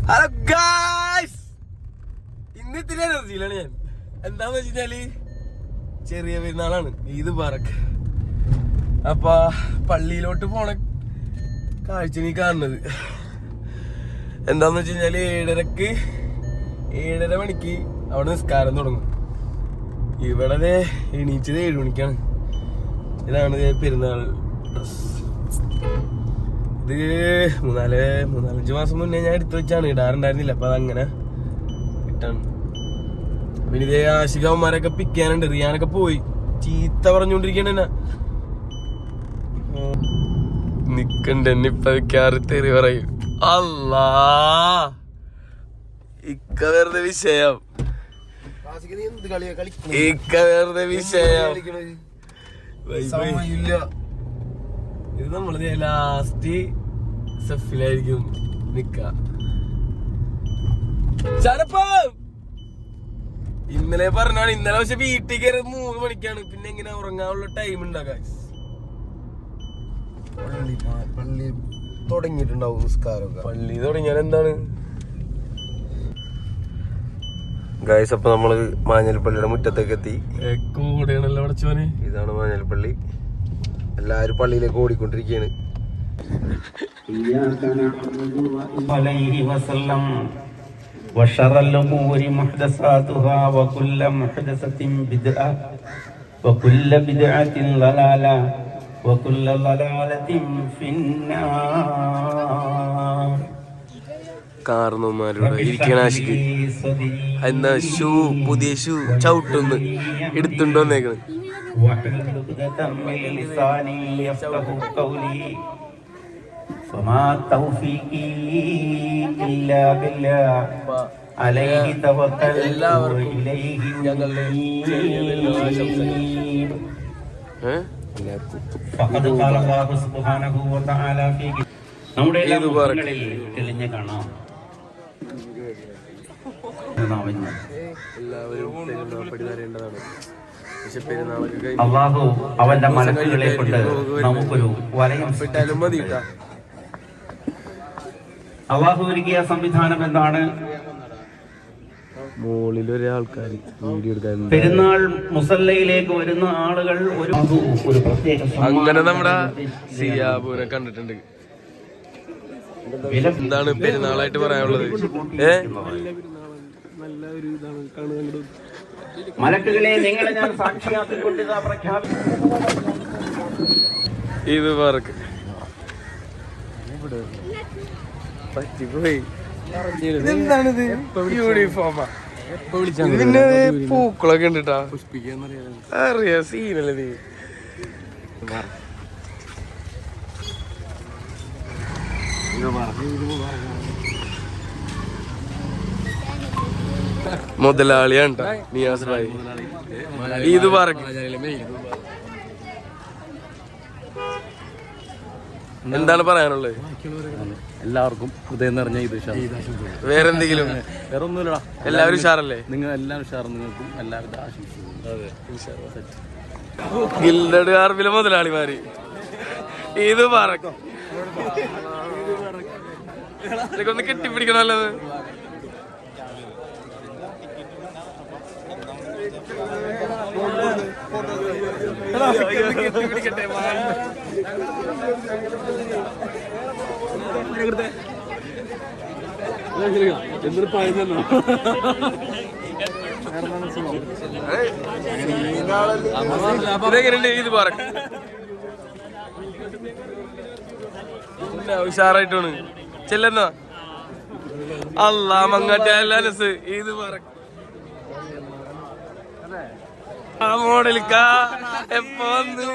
Hello guys, ഇന്ന് ഇത്തിരി എനർജിയിലാണ് ഞാൻ. എന്താന്ന് വെച്ചാല് ചെറിയ പെരുന്നാളാണ്, ഈദ് മുബാറക്. അപ്പൊ പള്ളിയിലോട്ട് പോണ കാഴ്ച നീ കാണുന്നത് എന്താന്ന് വെച്ച് കഴിഞ്ഞാല് 7:30 മണിക്ക് അവിടെ നിസ്കാരം തുടങ്ങും. ഇവിടെ എണീച്ചത് 7 മണിക്കാണ്. ഇതാണ് പെരുന്നാൾ ഡ്രസ്. ഇത് 4-5 മാസം മുന്നേ ഞാൻ എടുത്തു വെച്ചാണ്, ഇടാറുണ്ടായിരുന്നില്ല. അപ്പൊ അതങ്ങനെ ഇട്ടാണ്. പിന്നെ ഇതേ ആശികവന്മാരൊക്കെ പിക്കാനുണ്ട്. റിയാനൊക്കെ പോയി ചീത്ത പറഞ്ഞോണ്ടിരിക്കണ നിക്കണ്ട്. എന്നിപ്പ തെറി പറയും. അല്ലാ ഇക്ക വെറുതെ വിഷയം, ഇക്ക വെറുതെ വിഷയം. ഇത് നമ്മള് ലാസ്റ്റ് സെഫിലായിരിക്കും നിക്ക. ഇന്നലെ പറഞ്ഞാണ്. ഇന്നലെ പക്ഷെ വീട്ടിൽ കയറി 3 മണിക്കാണ്. പിന്നെ എങ്ങനെ ഉറങ്ങാനുള്ള ടൈം ഉണ്ടാകാൻ. പള്ളി തുടങ്ങിയിട്ടുണ്ടാവും നിസ്കാരം. പള്ളി തുടങ്ങിയാൽ എന്താണ് ഗായ്സ്? അപ്പൊ നമ്മള് മാഞ്ഞൽപ്പള്ളിയുടെ മുറ്റത്തേക്ക് എത്തി. കൂടെയാണല്ലോ അടച്ചോനെ. ഇതാണ് മാഞ്ഞൽപ്പള്ളി. എല്ലാരും പള്ളിയിലേക്ക് ഓടിക്കൊണ്ടിരിക്കുകയാണ്. وشر الأمور محدثاتها وكل محدثة بدعة وكل بدعة ضلالة وكل ضلالة في النار. കാരണവന്മാരുടെ ഇരിക്കണ ആശിക്ക് എന്താ ഷൂ, പുതിയ ഷൂ ചവിട്ടൊന്ന് എടുത്തുണ്ടോ വന്നേക്കണ്. فما توفيقي إلا بالله عليه توكلت وإليه أنيب. فقد قال الله سبحانه وتعالى في നമ്മുടെ മുഖങ്ങളിൽ തെളിഞ്ഞു കാണാം. അല്ലാഹു അവന്റെ മലക്കുകളെ കൊണ്ട് നമുക്കൊരു വലയം ഇട്ടാലും മതി. അള്ളാഹു ഒരുക്കിയ സംവിധാനം എന്താണ്? മുകളിൽ ഒരാൾക്കാര് വീഡിയോ എടുക്കാൻ പെരുന്നാൾ മുസല്ലയിലേക്ക് വരുന്ന ആളുകൾ ഒരു പ്രത്യേക അങ്ങനെ നമ്മുടെ സിയാബുവിനെ കണ്ടിട്ടുണ്ട്. എന്താണ് പെരുന്നാളായിട്ട് പറയാനുള്ളത്? നല്ല ഒരു ഇതാണ് കാണുന്നത്. മലക്കുകളെ നിങ്ങളെ ഞാൻ സാക്ഷിയാക്കിക്കൊണ്ട് ഇതാ പ്രഖ്യാപിച്ചു. ഇത് പറക്ക് പറ്റിപ്പോയി. എന്താണിത്? യൂണിഫോമാ. പിന്നെ പൂക്കളൊക്കെ ഉണ്ടിട്ടാ അറിയാ. സീനല്ലേ നീ? മുതലാളിയാണ് നിയാസ് ഭായി. ഇത് പറക്ക് എന്താണ് പറയാനുള്ളത്? എല്ലാവർക്കും ഹൃദയം നിറഞ്ഞ ഇത് വേറെന്തെങ്കിലും? വേറെ ഒന്നുമില്ലടാ, എല്ലാവരും ഉഷാറല്ലേ? നിങ്ങൾ എല്ലാവരും ഉഷാർ. നിങ്ങൾക്കും എല്ലാവിധ ആശംസകളും. ഗിൽഡഡ് ആർമിലെ മുതലാളിമാര് ഇത് പറക്കും. ഒന്ന് കെട്ടിപ്പിടിക്കണല്ലത്. കെട്ടിപ്പിടിക്കട്ടെ. എന്തൊരു പഴഞ്ഞോ ഇതെങ്ങനെയുണ്ട്? ഇത് പറ ഉഷാറായിട്ടാണ് ചെല്ലുന്ന. അല്ലാ മങ്ങാറ്റ അനസ് ഇത് പറ ആ മോഡലിക്കാ എപ്പോ വന്ന്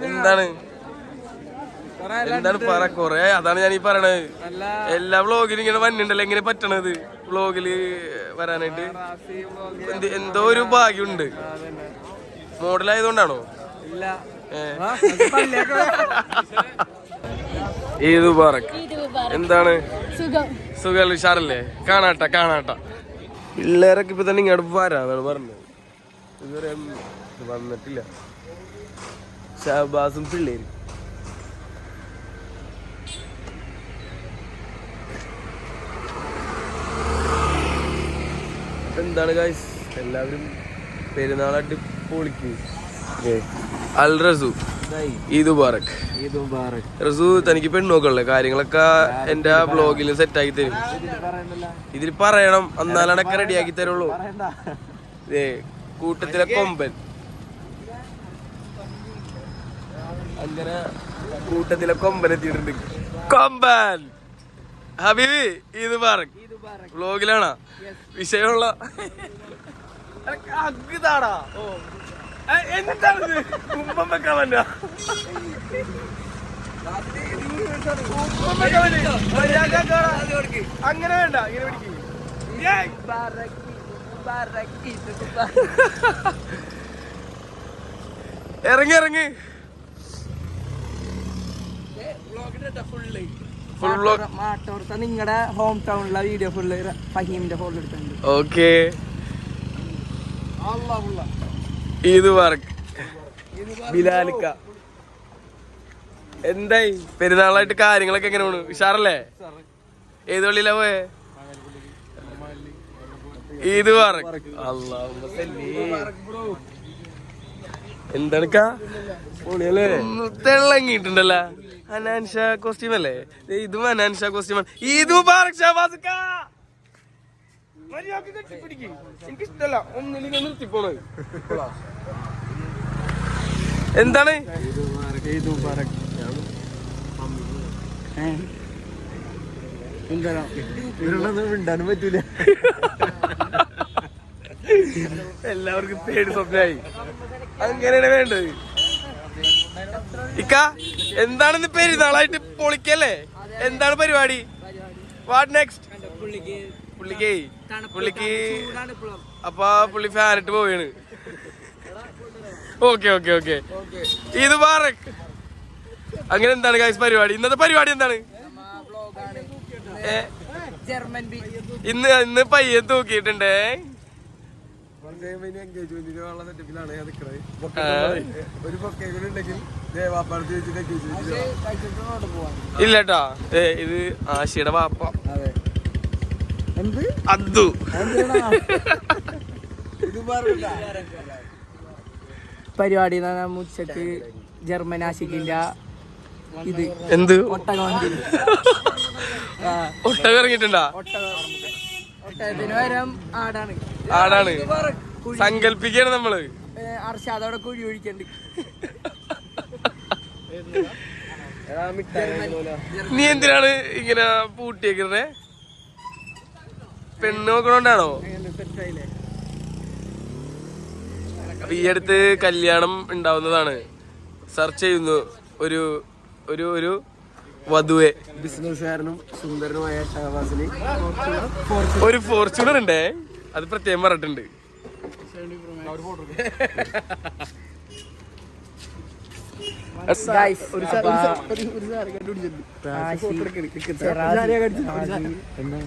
എന്താണ് പറ കൊറേ. അതാണ് ഞാൻ ഈ പറയണത്. എല്ലാ വ്ളോഗിലും ഇങ്ങനെ വന്നിണ്ടല്ലോ. എങ്ങനെ പറ്റണത് വ്ളോഗില് വരാനായിട്ട്? എന്തോ ഒരു ഭാഗ്യമുണ്ട്. മോഡലായതുകൊണ്ടാണോ? ഇത് പറക്ക് എന്താണ്? സുഖം ഉഷാറല്ലേ? കാണാട്ട പിള്ളേരൊക്കെ ഇപ്പൊ തന്നെ ഇങ്ങോട്ട് വരാന്നാണ് പറഞ്ഞത്. ഇതുവരെ വന്നിട്ടില്ല. ഷഹബാസും പിള്ളേര് എന്താണ് ഗൈസ്, എല്ലാവരും പെരുന്നാളായിട്ട് പൊളിക്കും. അൽ റസു ഈദ് മുബാറക്. റസു തനിക്ക് പെണ്ണുനോക്കല്ലേ, കാര്യങ്ങളൊക്കെ എന്റെ ബ്ലോഗിൽ സെറ്റ് ആക്കി തരും. ഇതിൽ പറയണം, എന്നാലാണൊക്കെ റെഡിയാക്കി തരുള്ളൂ. കൂട്ടത്തിലെ കൊമ്പൻ, അങ്ങനെ കൂട്ടത്തിലെ കൊമ്പൻ എത്തിയിട്ടുണ്ട്. കൊമ്പൻ ഹബീബി ഈദ് മുബാറക്. വ്ലോഗിലാണോ വിഷയമുള്ള? അഗ്താടാ എന്താണിത്? കുമ്പം വെക്കാൻ വേണ്ട, അങ്ങനെ വേണ്ട, ഇങ്ങനെ പിടിക്കും. ഇറങ്ങി ഇറങ്ങി നിങ്ങളുടെ ഹോം ടൗണിലെ വീഡിയോ ഫുള്ള് ഫഹീമിന്റെ ഫോണിൽ എടുത്തിട്ടുണ്ട്. ഓക്കെ ഈദ് മുബാറക് ബിലാലിക്ക. എന്തായി പെരുന്നാളായിട്ട് കാര്യങ്ങളൊക്കെ എങ്ങനെ പോണു? ഉഷാറല്ലേ? ഏത് പള്ളിയിലാ പോയെ? ഈദ് മുബാറക്. എന്താണിക്കാ തെള്ളങ്ങിട്ടുണ്ടല്ലോ. അനാൻഷ കോസ്റ്റ്യൂം അല്ലേ? ഇതും അനാൻഷ കോസ്റ്റ്യൂമാണ്. ഈദ് മുബാറക് ഷാബാസ്ക്ക. എനിക്കിഷ്ടല്ല ഒന്നില്ലെങ്കിൽ നിർത്തിപ്പോണത്. എന്താണ് മിണ്ടാനും പറ്റൂല. എല്ലാവർക്കും പേടി സ്വപ്നമായി. അങ്ങനെയാണ് വേണ്ടത്. ഇക്ക എന്താണെന്ന് പെരുന്നാളായിട്ട് പൊളിക്കല്ലേ? എന്താണ് പരിപാടി? What next? പുള്ളിക്ക് അപ്പൊ പുള്ളി ഫാനിട്ട് പോവാണ്. Okay okay okay Eid Mubarak. അങ്ങനെ എന്താണ് ഗൈസ് പരിപാടി? ഇന്നത്തെ പരിപാടി എന്താണ്? ഇന്ന് പയ്യെ തൂക്കിയിട്ടുണ്ടേ. ഇല്ലട്ടാ, ഇത് ആശിയുടെ വാപ്പ അദ്ദു. പരിപാടി ഉച്ചക്ക് ജർമ്മൻ ആശിക്കില്ല. ഇത് എന്ത് ഒട്ടകം ഇറങ്ങിട്ടുണ്ടാ? ഒട്ടകത്തിന് പകരം ആടാണ്. ആടാണ് സങ്കല്പിക്കാണ് നമ്മള്. അർഷാദോടെ കുഴി ഒഴിക്കണ്ട്. നീ എന്തിനാണ് ഇങ്ങനെ പൂട്ടിയേക്കുന്നേ? പെണ്ണ് നോക്കണോണ്ടാണോ? അപ്പൊ ഈ അടുത്ത് കല്യാണം ഉണ്ടാവുന്നതാണ്. സെർച്ച് ചെയ്യുന്നു ഒരു ഒരു ഒരു വധുവെ. ബിസിനസ്സുകാരനും സുന്ദരനുമായ ഷഹബാസിന് ഒരു ഫോർച്യൂണർ ഉണ്ടേ, അത് പ്രത്യേകം പറഞ്ഞിട്ടുണ്ട്.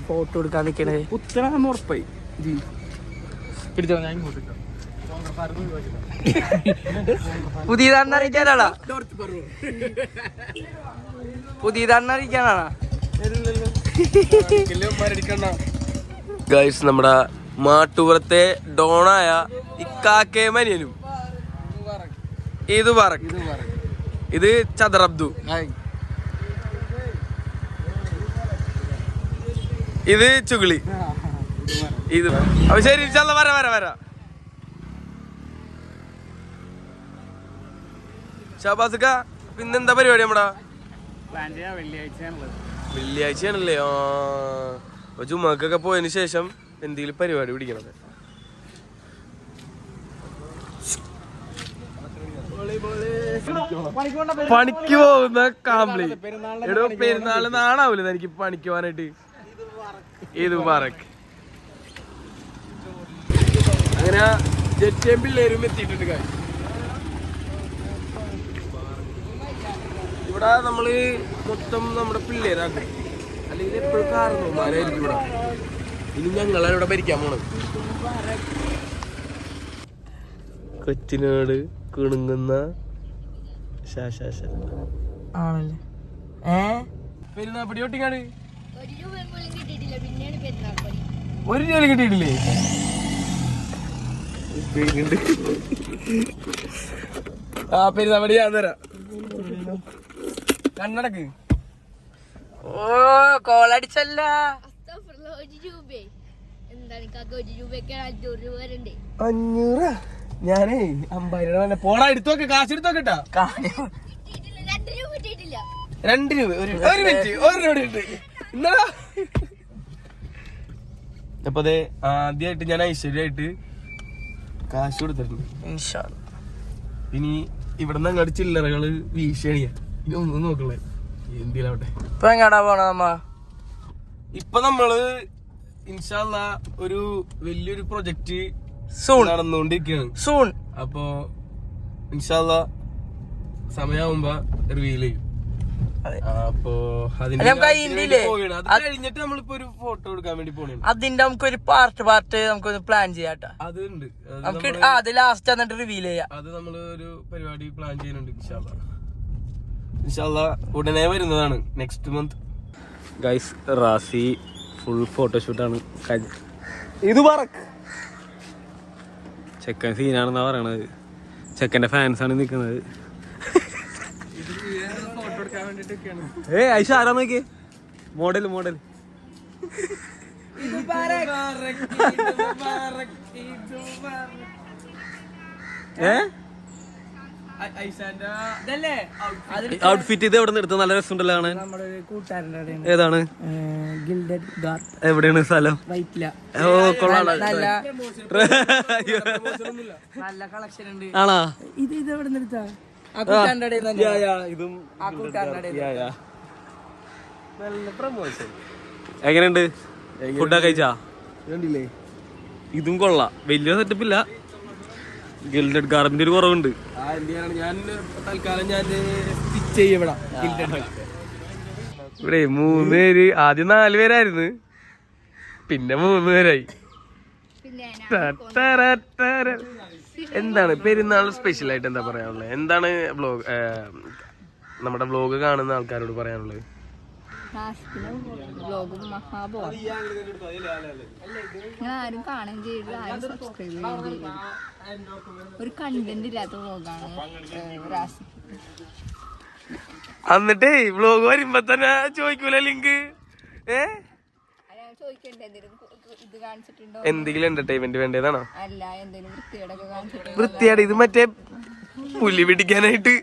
ഫോട്ടോ എടുക്കാൻ നിക്കണേ ഉറപ്പായി. പുതിയതാണെന്നറിയിക്കാനാണോ? പുതിയതാണെന്നറിയിക്കാനാണോ? ഗൈസ്, നമ്മുടെ മാട്ടുപുറത്തെ ഡോണായ ഇക്കാക്കെ മനിയനും ഈദ് മുബാറക്. ഇത് ചദർ അബ്ദു. ഇത് ചുഗിളി. ഇത് അപ്പൊ ശരി, ഇൻഷാല്ലാ വരാ വരാ വരാ. ഷാബാസ്ക്ക, പിന്നെന്താ പരിപാടി? നമ്മടാ വെള്ളിയാഴ്ചയാണല്ലേ? ആ, അപ്പൊ ജുമാക്കൊക്കെ പോയതിനു ശേഷം എന്തെങ്കിലും പരിപാടി പിടിക്കണത്. പണിക്ക് പോകുന്ന കാംബ്ലി. എടോ, പെരുന്നാള് നാണാവൂല എനിക്ക് പണിക്ക് പോകാനായിട്ട്. ഈദ് മുബാറക്. അങ്ങനെ ജെറ്റേം പിള്ളേരും എത്തിയിട്ടുണ്ട്. കാര്യം ഇവിടെ നമ്മള് മൊത്തം നമ്മുടെ പിള്ളേരാക്കും, അല്ലെങ്കിൽ എപ്പോഴും കാരണവന്മാരായിരിക്കും ഇവിടെ. ഇനി ഞങ്ങളാണ് ഇവിടെ ഭരിക്കാൻ പോണത്. കൊച്ചിനോട് കുണുങ്ങുന്ന പെരുന്നാപ്പടി ഒട്ടിക്കാണ്. ഒരു ജോലി കിട്ടിയിട്ടില്ലേ? ആ പെരുന്നാൾ ഞാൻ തരാം. കണ്ണടക്ക്. ഓ കോളടിച്ചല്ല. എന്താണ് 500 രൂപ വരണ്ടേ? 500. ഞാനേ 50 രൂപ പോടാ എടുത്തോക്കെ കാശ് എടുത്തോക്കെട്ടാ. 2 രൂപ കിട്ടിയിട്ടില്ല. 2 രൂപ ഒരു മിനിറ്റ് 1 രൂപ ഇട്ട് എന്നാ. അപ്പൊ അതെ ആദ്യമായിട്ട് ഞാൻ ഐശ്വര്യമായിട്ട് കാശ് കൊടുത്തിട്ടുണ്ട്. ഇനി ഇവിടുന്ന് അങ്ങോട്ട് ചില്ലറകള് വീശണിയാ. ഇനി ഒന്നും നോക്കണേ എന്തിലാവട്ടെ. ഇപ്പൊ എങ്ങാടാ പോണ നമ്മ? ഇപ്പൊ നമ്മള് ഇൻഷാ അല്ലാ ഒരു വലിയൊരു പ്രൊജക്ട് സൂൺ നടന്നുകൊണ്ടിരിക്കുകയാണ്. സൂൺ. അപ്പൊ ഇൻഷാ അല്ലാ സമയാവുമ്പോ റിവീൽ ചെയ്യും. അപ്പൊ അതിന്റെ പോവുകയാണ്. അത് കഴിഞ്ഞിട്ട് നമ്മളിപ്പോ ഒരു ഫോട്ടോ എടുക്കാൻ വേണ്ടി പോണേ. അതിന്റെ നമുക്കൊരു പാർട്ട് നമുക്കൊന്ന് പ്ലാൻ ചെയ്യാട്ടാ. അതുണ്ട്. നമുക്ക് അത് ലാസ്റ്റ് എന്നിട്ട് റിവീൽ ചെയ്യാം. അത് നമ്മള് ഒരു പരിപാടി പ്ലാൻ ചെയ്യുന്നുണ്ട്. ഇൻഷാ അല്ലാ ഉടനെ വരുന്നതാണ്. Next month. Guys Razi full ഫോട്ടോഷൂട്ടാണ്. ഇത് പറക്ക് ചെക്കൻ സീനാണെന്നാ പറയണത്. ചെക്കന്റെ ഫാൻസാണ് നിക്കുന്നത്. ഐഷ ആരാ നോക്കിയേ? മോഡൽ ഔട്ട്ഫിറ്റ് ഇത് എവിടെ നിന്ന് എടുത്തത്? നല്ല രസമുണ്ടല്ലോ കാണാൻ. ഏതാണ്? എവിടെയാണ് സ്ഥലം? ഓ കൊള്ളാം. നല്ല കളക്ഷൻ ഉണ്ട്. ആണോ? ഇത് എവിടെ നിന്ന് എടുത്താ? എങ്ങനെയുണ്ട്? ഫുഡൊക്കെ കഴിച്ചാ? കണ്ടില്ലേ? ഇതും കൊള്ളാം. വലിയ സെറ്റപ്പ് ഇല്ല. ഗിൽഡഡ് ഗാർബിന്റെ ഒരു കുറവുണ്ട്. ഞാൻ തൽക്കാലം ഞാൻ സ്റ്റിച്ച് ചെയ്യപ്പെടാം. ഇവിടെ 3 പേര്, ആദ്യം 4 പേരായിരുന്നു, പിന്നെ 3 പേരായി. എന്താണ് പെരുന്നാൾ സ്പെഷ്യൽ ആയിട്ട് എന്താ പറയാനുള്ളത്? എന്താണ് വ്ലോഗ് നമ്മുടെ വ്ലോഗ് കാണുന്ന ആൾക്കാരോട് പറയാനുള്ളത്? ആരും കാണുകയും ചെയ്തു, ആരും സബ്സ്ക്രൈബ് ചെയ്യുകയും ചെയ്തു. ഒരു കണ്ടന്റ് ഇല്ലാത്ത വ്ലോഗാണ് റാസി. എന്നിട്ടേ വ്ലോഗ് വരുമ്പോ തന്നെ ചോദിക്കൂല ലിങ്ക്. എന്തെങ്കിലും എന്റർടൈൻമെന്റ് വേണ്ടതാണോ? അല്ല, എന്തെങ്കിലും വൃത്തികേടൊക്കെ കാണിച്ചിട്ടുണ്ടോ? വൃത്തിയാട്. ഇത് മറ്റേ പുലി പിടിക്കാനായിട്ട്.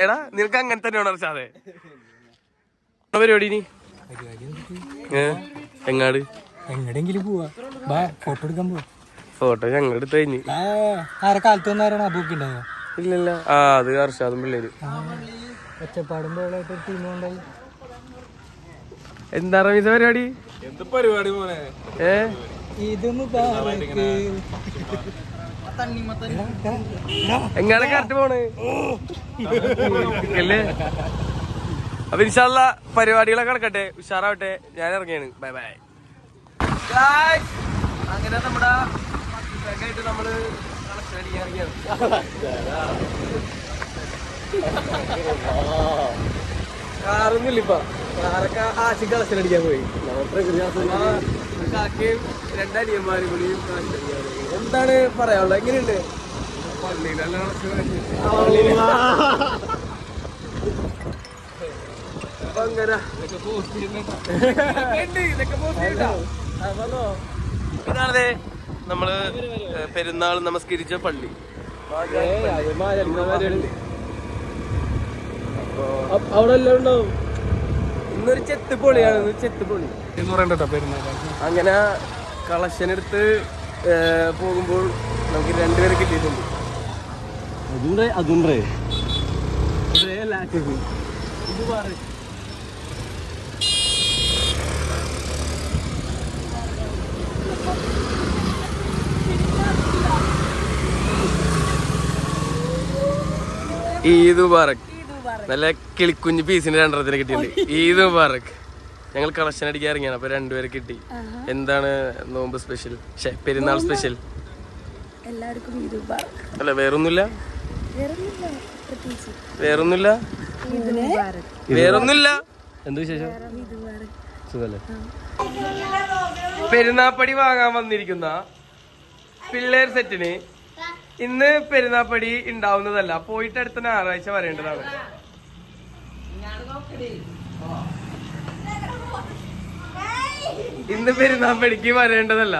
എടാ നിനക്ക് അങ്ങനെ തന്നെ വേണം സാധേ പരിപാടി. ഇനി എങ്ങാട് എങ്ങടെങ്കിലും പോവാ. ഫോട്ടോ എടുക്കാൻ പോവാ. ഫോട്ടോ ഞങ്ങൾ എടുത്ത് കഴിഞ്ഞ്. ആരെ കാലത്ത് വന്നാരാണ് അബൂക്കുണ്ടാവുക? ഇല്ലല്ല. അത് അർഷാദും പിള്ളേര്. ഒച്ചപ്പാടും ബഹളമായിട്ട് ടീമുണ്ടായി. എന്താ റമീസ പരിപാടി? എന്ത് പരിപാടി പോലെ ഇതൊന്നും എങ്ങാണ് കറക്റ്റ് പോണ് അല്ലേ? അപ്പൊ ഇൻഷാ അല്ലാ പരിപാടികളൊക്കെ നടക്കട്ടെ, ഉഷാറാവട്ടെ. ഞാൻ ഇറങ്ങിയാണ്. Bye bye. അങ്ങനെ നമ്മുടെ ആയിട്ട് നമ്മള് കളക്ഷൻ അടിക്കാൻ ഇറങ്ങിയാണ്. കാറൊന്നുമില്ല ഇപ്പൊ. കാറൊക്കെ ആശി കളക്ഷൻ അടിക്കാൻ പോയി. കാക്കയും 2 അനിയന്മാരും കൂടി കളക്ഷൻ അടിക്കാൻ പോയി. എന്താണ് പറയാനുള്ളത്? എങ്ങനെയുണ്ട്? പള്ളിയിലല്ല കളക്ഷൻ. ഇതാണതേ നമ്മള് പെരുന്നാൾ നമസ്കരിച്ച പള്ളി. അവിടെ എല്ലാം ഉണ്ടാവും. ഇന്നൊരു ചെത്തുപൊളിയാണ്. ചെത്തുപൊളി എന്ന് പറയണ്ടോ പെരുന്നാൾ. അങ്ങനെ കളക്ഷൻ എടുത്ത് പോകുമ്പോൾ നമുക്ക് 2 പേരെ കിട്ടിയിട്ടുണ്ട്. ഇത് പറ. ഈദ് മുബാറക്. നല്ല കിളിക്കുഞ്ഞ് പീസിന് 2 കിട്ടിയിട്ടുണ്ട്. ഈദ് മുബാറക്. ഞങ്ങൾ കളക്ഷൻ അടിക്കാൻ ഇറങ്ങിയാണ്. അപ്പൊ 2 പേരെ കിട്ടി. എന്താണ് നോമ്പ് സ്പെഷ്യൽ? പെരുന്നാൾ സ്പെഷ്യൽ? അല്ല വേറൊന്നുമില്ല. എന്ത് വിശേഷം? പെരുന്നാപ്പടി വാങ്ങാൻ വന്നിരിക്കുന്ന പിള്ളേർ സെറ്റിന് ഇന്ന് പെരുന്നാപ്പടി ഉണ്ടാവുന്നതല്ല, പോയിട്ട് അടുത്ത ഞായറാഴ്ച വരേണ്ടതാണ്. ഇന്ന് പെരുന്നാപ്പടിക്ക് വരേണ്ടതല്ല.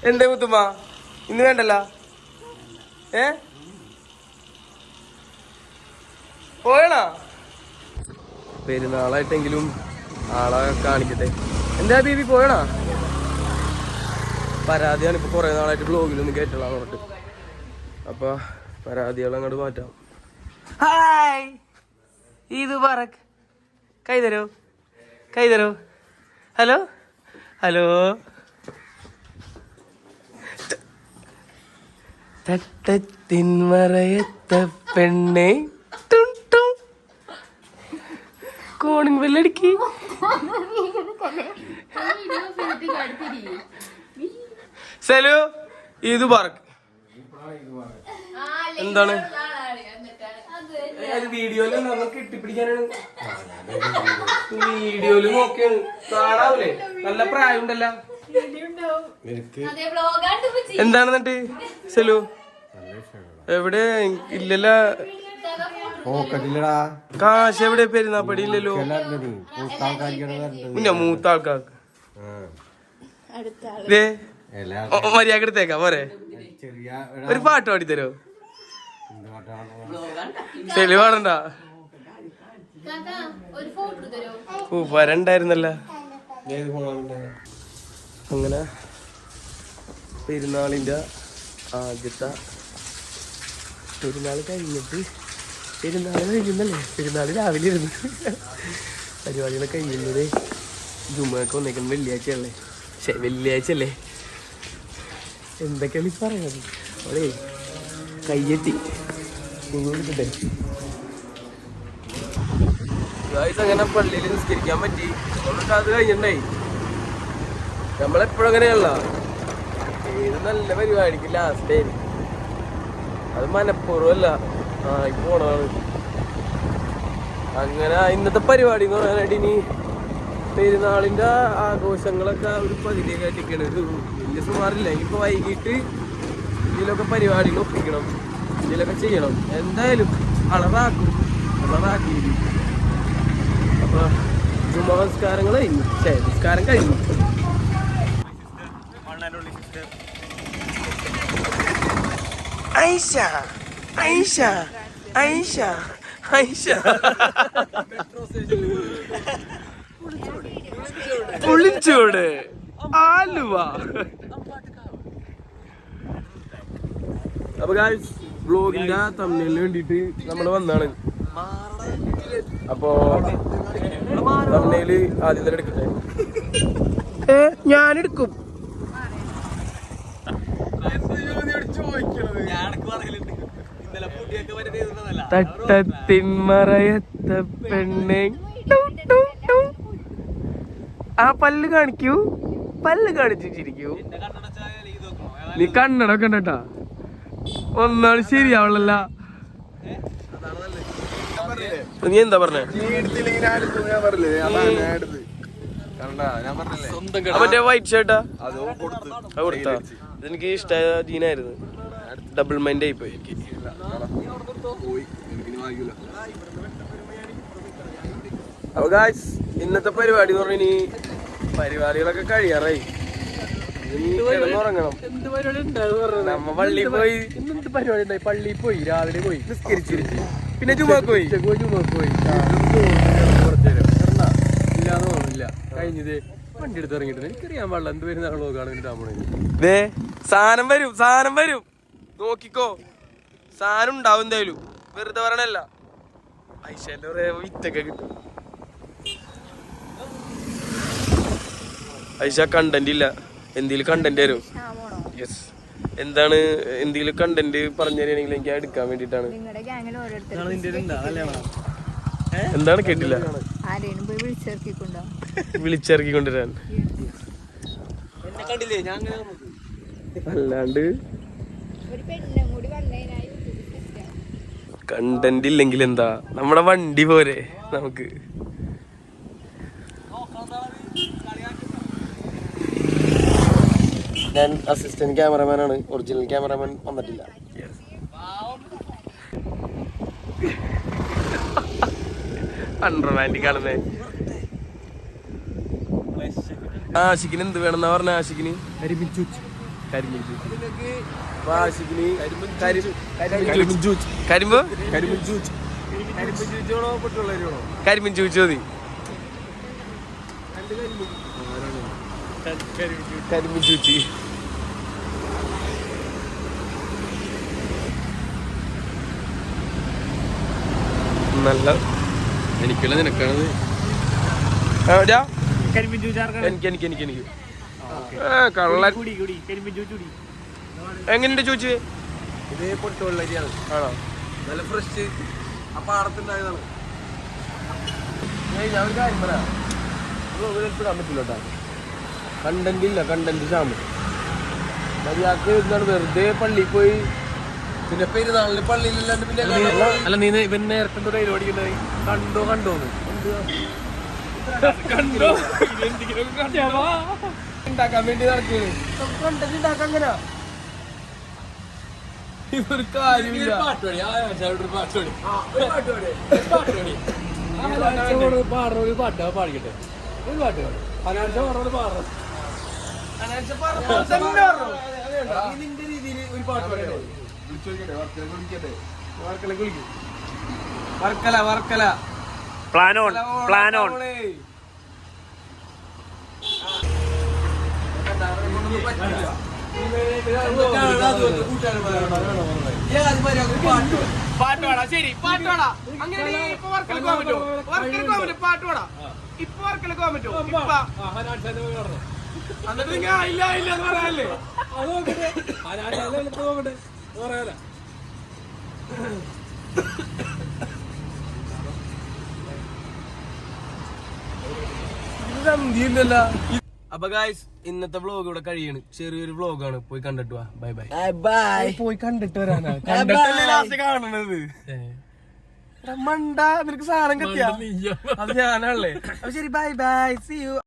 എന്തേ മുത്തുമ്മ ഇന്ന് വേണ്ടല്ല? പോയണ പെരുന്നാളായിട്ടെങ്കിലും ആളെ കാണിക്കട്ടെ. എന്താ ബീബി പോയണ? പരാതിയാണ്. ഇപ്പൊ കുറെ നാളായിട്ട് ബ്ലോഗിലൊന്നും കേട്ടലാന്ന് പറഞ്ഞിട്ട്. അപ്പൊ പരാതികൾ അങ്ങോട്ട് മാറ്റാം. ഹായ് ഇത് പറക്ക്. കൈ തരോ, കൈ തരോ. Hello hello. തട്ടത്തിൻ മറയത്ത പെണ്ണെ കോണിങ് ബെല്ലടിക്ക്. സലു ഇത് പറക്ക്. എന്താണ് വീഡിയോയില് നമുക്ക് കിട്ടിപ്പിടിക്കാനാണ്. വീഡിയോയില് നോക്കിയാണ് കാണാവൂലേ? നല്ല പ്രായം ഉണ്ടല്ലോ. എന്താണ് എന്നിട്ട് സലു എവിടെ ഇല്ലല്ല? കാശ് എവിടെ? പെരുന്നാപ്പടി ഇല്ലല്ലോ. പിന്നെ മൂത്ത ആൾക്കാർക്ക് മര്യാദ എടുത്തേക്കാ പോരെ. ഒരു പാട്ട് പാടിത്തരോ? ചെലി പാടണ്ട. വരണ്ടായിരുന്നല്ല. അങ്ങനെ പെരുന്നാളിന്റെ ആദ്യത്തെ പെരുന്നാൾ കഴിഞ്ഞിട്ട് കഴിഞ്ഞല്ലേ? പെരുന്നാൾ രാവിലെ ഇരുന്ന് പരിപാടികളെ കഴിയുന്നത് ജുമ്മക്ക് വന്നേക്കുന്നത് വെള്ളിയാഴ്ച അല്ലേ? വെള്ളിയാഴ്ച അല്ലേ? എന്തൊക്കെയാണ് ഈ പറയുന്നത്? അവിടെ കയ്യെത്തി കിട്ടട്ടെ. അങ്ങനെ പള്ളിയിൽ നിസ്കരിക്കാൻ പറ്റി. നമ്മൾക്ക് അത് കഴിഞ്ഞിട്ടുണ്ടായി. നമ്മളെപ്പോഴും അങ്ങനെയല്ല. ഏത് നല്ല പരിപാടിക്ക് ലാസ്റ്റ് ആയിരുന്നു. അത് മനഃപൂർവ്വമല്ല, പോണതാണ്. അങ്ങനെ ഇന്നത്തെ പരിപാടി എന്ന് പറയാനായിട്ട് ഇനി പെരുന്നാളിന്റെ ആഘോഷങ്ങളൊക്കെ ഒരു പകുതിയൊക്കെ ആയിട്ടിരിക്കണം. വലിയ സുമാറില്ല. ഇനിയിപ്പോ വൈകിട്ട് ഇതിലൊക്കെ പരിപാടികൾ ഒപ്പിക്കണം, ഇതിലൊക്കെ ചെയ്യണം. എന്തായാലും അളവാക്കി. അപ്പൊ നമസ്കാരങ്ങൾ കഴിഞ്ഞു. നിസ്കാരം കഴിഞ്ഞു. ഐഷ ഐഷ ഐഷ ഐഷ പുളിച്ചോട് ആലുവ. അപ്പൊ ഗായ്സ് വ്ലോഗിന്റെ തമ്മിലിന് വേണ്ടിട്ട് നമ്മള് വന്നാണ്. അപ്പൊ തമ്മില് ആദ്യം തന്നെ എടുക്കട്ടെ. ഞാനെടുക്കും. തട്ടത്തിന്മറയത്ത പെണ്ണെ ആ പല്ല് കാണിക്കൂ, പല്ല് കാണിച്ചു ചിരിക്കൂ. നീ കണ്ണടൊക്കെ കണ്ടട്ടാ ഒന്നാണ് ശരിയാവണല്ല. നീ എന്താ പറഞ്ഞേ? മറ്റേ വൈറ്റ് ഷർട്ടാ കൊടുത്താ? ഇതെനിക്ക് ഇഷ്ടമായ ജീനായിരുന്നു. ഡബിൾ മൈൻഡ് ആയി പോയി എനിക്ക്. അപ്പൊ ഗായ്സ് ഇന്നത്തെ പരിപാടി എന്ന് പറഞ്ഞ ഇനി പരിപാടികളൊക്കെ കഴിയാറായി. ഉറങ്ങണം. നമ്മ പള്ളിയിൽ പോയി. എന്ത് പരിപാടി ഉണ്ടായി? പള്ളിയിൽ പോയി, രാവിലെ പോയി നിസ്കരിച്ചിരിച്ച്, പിന്നെ ജുമാക്ക് പോയി. ഇല്ലാന്ന് തോന്നില്ല. കഴിഞ്ഞത് വണ്ടി എടുത്ത് ഇറങ്ങിയിട്ട് എനിക്കറിയാൻ പാടില്ല എന്ത് വരുന്ന ആളോക്കാണ് സാധനം വരും, സാധനം വരും. നോക്കിക്കോ, സാധനം ഉണ്ടാവും എന്തായാലും. വെറുതെ പറയണല്ല. ഐശന്റെ വിത്തൊക്കെ കിട്ടും. ഐശ കണ്ടന്റ് ഇല്ല. എന്തെങ്കിലും കണ്ടന്റ് തരും. യെസ്. എന്താണ് എന്തെങ്കിലും കണ്ടന്റ് പറഞ്ഞു തരികയാണെങ്കിൽ എനിക്ക് എടുക്കാൻ വേണ്ടിട്ടാണ്. എന്താണ് കേട്ടില്ല? വിളിച്ചിറക്കിക്കൊണ്ടുവരാൻ. അല്ലാണ്ട് കണ്ടന്റ് ഇല്ലെങ്കിൽ എന്താ? നമ്മുടെ വണ്ടി പോരെ നമുക്ക്. ഞാൻ അസിസ്റ്റന്റ് ക്യാമറമാനാണ്, ഒറിജിനൽ ക്യാമറമാൻ വന്നിട്ടില്ല. അൺറൊമാൻറ്റിക് ആണെന്നേ. ആഷിക്കിന് എന്ത് വേണമെന്നാ പറഞ്ഞ? ആഷിക്കിന് കരിമ്പിൻ ജൂസ്. മതി. കരിമ്പിൻ ജൂസ് നല്ല. എനിക്കല്ല നിനക്കാണത്. എനിക്ക് കള്ളൻ. എങ്ങനെയുണ്ട് ചോദിച്ചു? ഇത് പൊട്ടുവെള്ളരിയാണ്. ആണോ? നല്ല ഫ്രഷ്. ആ പാടത്തുണ്ടായതാണ്. ഞാൻ ഒരു കാര്യം പറയാം, ഇടാൻ പറ്റില്ല കേട്ടോ. കണ്ടന്റ് ഇല്ല, കണ്ടന്റ് ക്ഷാമം. മര്യാദക്ക് എന്താണ് വെറുതെ പള്ളിയിൽ പോയി, പിന്നെ പെരുന്നാളിന് പള്ളിയിലില്ലാണ്ട് പിന്നെ അല്ല. നീ പിന്നെ നേരത്തെ പരിപാടി ഓടിക്കുന്നത് കണ്ടോന്ന് ഉണ്ടാക്കാൻ വേണ്ടി നടക്കുന്നത്. കണ്ടന്റ് ഉണ്ടാക്കാൻ അങ്ങനെ ഇതൊരു കാര്യമില്ല. പാട്ടാ പാടിക്കട്ടെ. ഒരു പാട്ട് പാടും. നിന്റെ രീതിയിൽ ഒരു പാട്ട് പാടിയോ? Varkala plan on. പാട്ട് വേണം. ശരി, പാട്ട് വേണം. അങ്ങനെ ഇപ്പൊ വർക്കലക്ക് പോകാൻ പറ്റുമോ? പാട്ട് വേണം. ഇപ്പൊ വർക്കലക്ക് പോകാൻ പറ്റുമോ? എന്നിട്ട് നിങ്ങൾ ഇല്ല എന്ന് പറയാനല്ലേ? അപ്പൊ ഗായ്സ്, ഇന്നത്തെ വ്ളോഗ് ഇവിടെ കഴിയാണ്. ചെറിയൊരു വ്ളോഗാണ്. പോയി കണ്ടിട്ട് വാ. Bye bye. പോയി കണ്ടിട്ട് വരാനാ. കണ്ടിട്ടല്ലേ ലാസ്റ്റ് കാണണത്. മണ്ട, നിനക്ക് സാധനം കത്തിയാ? അത് ഞാനാണല്ലേ. അപ്പൊ ശരി, ബൈ ബൈ, സീ യു.